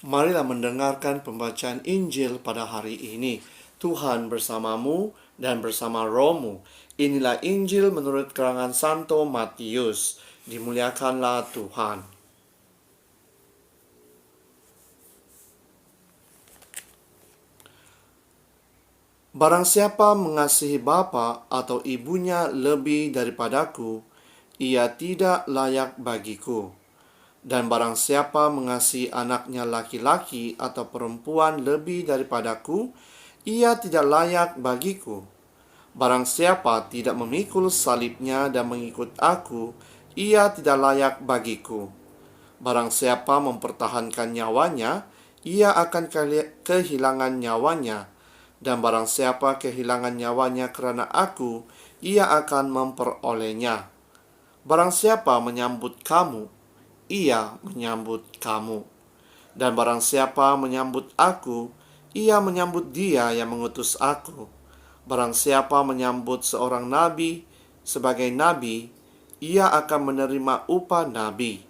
Marilah mendengarkan pembacaan Injil pada hari ini. Tuhan bersamamu dan bersama rohmu. Inilah Injil menurut karangan Santo Matius. Dimuliakanlah Tuhan. Barang siapa mengasihi bapa atau ibunya lebih daripadaku, ia tidak layak bagiku. Dan barang siapa mengasihi anaknya laki-laki atau perempuan lebih daripadaku, ia tidak layak bagiku. Barang siapa tidak memikul salibnya dan mengikut aku, ia tidak layak bagiku. Barang siapa mempertahankan nyawanya, ia akan kehilangan nyawanya. Dan barang siapa kehilangan nyawanya karena aku, ia akan memperolehnya. Barang siapa menyambut kamu, ia menyambut kamu. Dan barang siapa menyambut aku, ia menyambut dia yang mengutus aku. Barang siapa menyambut seorang nabi sebagai nabi, ia akan menerima upah nabi.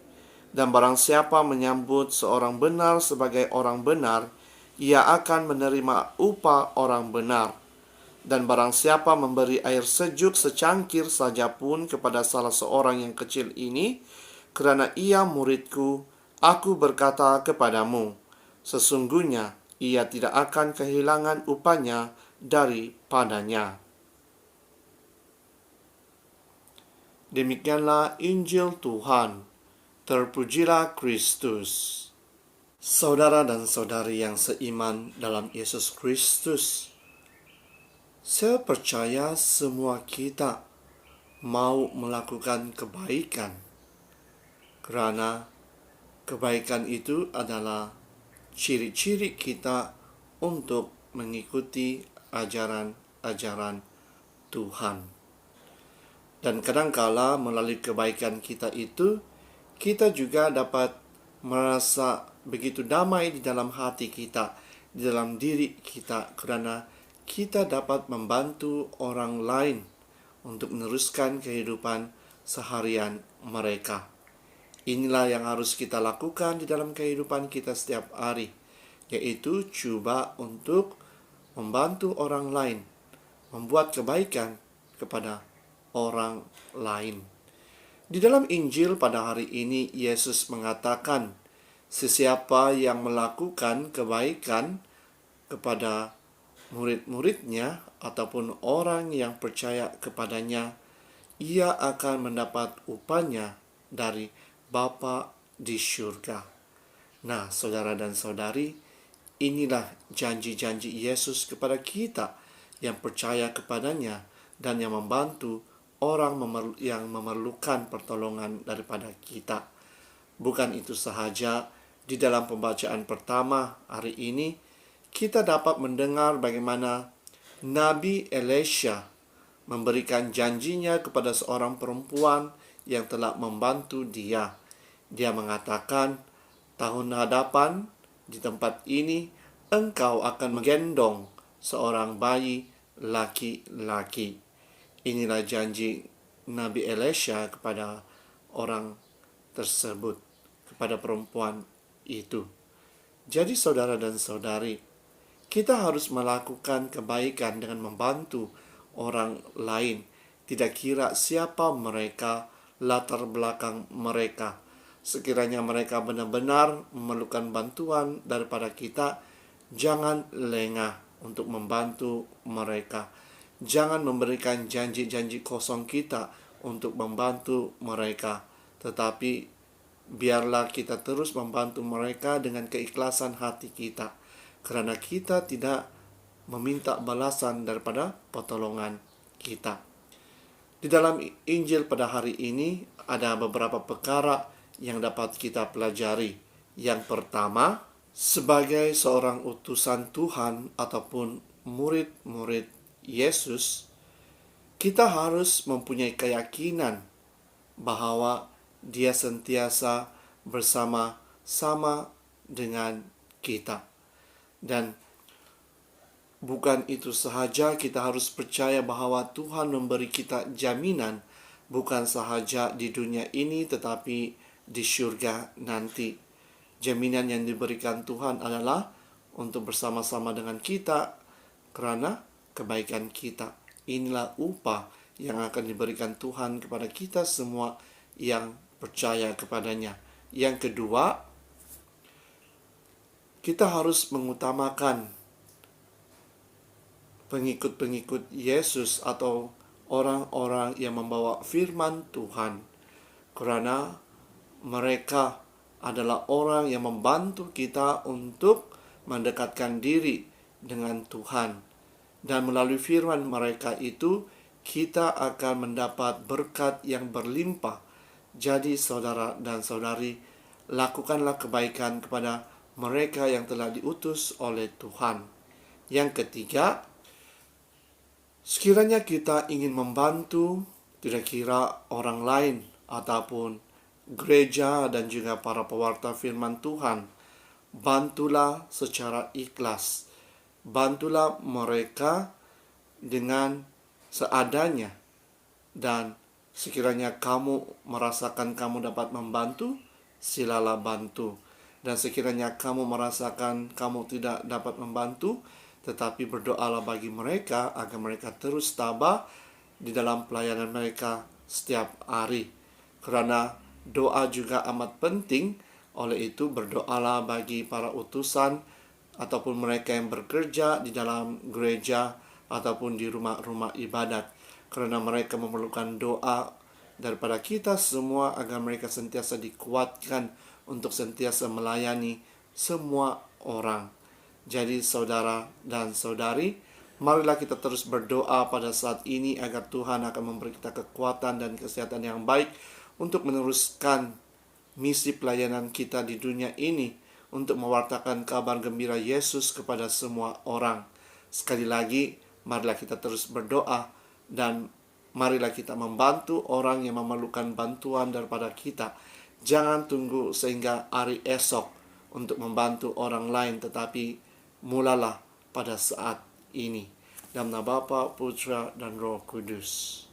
Dan barang siapa menyambut seorang benar sebagai orang benar, ia akan menerima upah orang benar. Dan barang siapa memberi air sejuk secangkir saja pun kepada salah seorang yang kecil ini, kerana ia muridku, aku berkata kepadamu, sesungguhnya ia tidak akan kehilangan upahnya daripadanya. Demikianlah Injil Tuhan. Terpujilah Kristus. Saudara dan saudari yang seiman dalam Yesus Kristus, saya percaya semua kita mau melakukan kebaikan, karena kebaikan itu adalah ciri-ciri kita untuk mengikuti ajaran-ajaran Tuhan. Dan kadangkala melalui kebaikan kita itu, kita juga dapat merasa begitu damai di dalam hati kita, di dalam diri kita, karena kita dapat membantu orang lain untuk meneruskan kehidupan seharian mereka. Inilah yang harus kita lakukan di dalam kehidupan kita setiap hari, yaitu coba untuk membantu orang lain, membuat kebaikan kepada orang lain. Di dalam Injil pada hari ini, Yesus mengatakan, sesiapa yang melakukan kebaikan kepada murid-muridnya ataupun orang yang percaya kepadanya, ia akan mendapat upahnya dari Bapa di surga. Nah, saudara dan saudari, inilah janji-janji Yesus kepada kita yang percaya kepadanya dan yang membantu orang yang memerlukan pertolongan daripada kita. Bukan itu sahaja, di dalam pembacaan pertama hari ini, kita dapat mendengar bagaimana Nabi Elisha memberikan janjinya kepada seorang perempuan yang telah membantu dia. Dia mengatakan, tahun hadapan di tempat ini, engkau akan menggendong seorang bayi laki-laki. Inilah janji Nabi Elisha kepada orang tersebut, kepada perempuan itu. Jadi saudara dan saudari, kita harus melakukan kebaikan dengan membantu orang lain. Tidak kira siapa mereka, latar belakang mereka. Sekiranya mereka benar-benar memerlukan bantuan daripada kita, jangan lengah untuk membantu mereka. Jangan memberikan janji-janji kosong kita untuk membantu mereka, tetapi biarlah kita terus membantu mereka dengan keikhlasan hati kita, karena kita tidak meminta balasan daripada pertolongan kita. Di dalam Injil pada hari ini ada beberapa perkara yang dapat kita pelajari. Yang pertama, sebagai seorang utusan Tuhan ataupun murid-murid Yesus, kita harus mempunyai keyakinan bahwa Dia sentiasa bersama-sama dengan kita. Dan bukan itu sahaja, kita harus percaya bahwa Tuhan memberi kita jaminan, bukan sahaja di dunia ini tetapi di surga nanti. jaminan yang diberikan Tuhan adalah untuk bersama-sama dengan kita karena kebaikan kita. Inilah upah yang akan diberikan Tuhan kepada kita semua yang percaya kepadanya. Yang kedua, kita harus mengutamakan pengikut-pengikut Yesus atau orang-orang yang membawa firman Tuhan, karena mereka adalah orang yang membantu kita untuk mendekatkan diri dengan Tuhan. Dan melalui firman mereka itu, kita akan mendapat berkat yang berlimpah. Jadi saudara dan saudari, lakukanlah kebaikan kepada mereka yang telah diutus oleh Tuhan. Yang ketiga, sekiranya kita ingin membantu kira-kira orang lain ataupun gereja dan juga para pewarta firman Tuhan, bantulah secara ikhlas. Bantulah mereka dengan seadanya. Dan sekiranya kamu merasakan kamu dapat membantu, silalah bantu. Dan sekiranya kamu merasakan kamu tidak dapat membantu, tetapi berdoalah bagi mereka agar mereka terus tabah di dalam pelayanan mereka setiap hari. Karena doa juga amat penting. Oleh itu berdoalah bagi para utusan ataupun mereka yang bekerja di dalam gereja ataupun di rumah-rumah ibadat, karena mereka memerlukan doa daripada kita semua agar mereka sentiasa dikuatkan untuk sentiasa melayani semua orang. Jadi saudara dan saudari, marilah kita terus berdoa pada saat ini agar Tuhan akan memberi kita kekuatan dan kesehatan yang baik untuk meneruskan misi pelayanan kita di dunia ini, untuk mewartakan kabar gembira Yesus kepada semua orang. Sekali lagi, marilah kita terus berdoa dan marilah kita membantu orang yang memerlukan bantuan daripada kita. Jangan tunggu sehingga hari esok untuk membantu orang lain, tetapi mulalah pada saat ini. Dalam nama Bapa, Putra, dan Roh Kudus.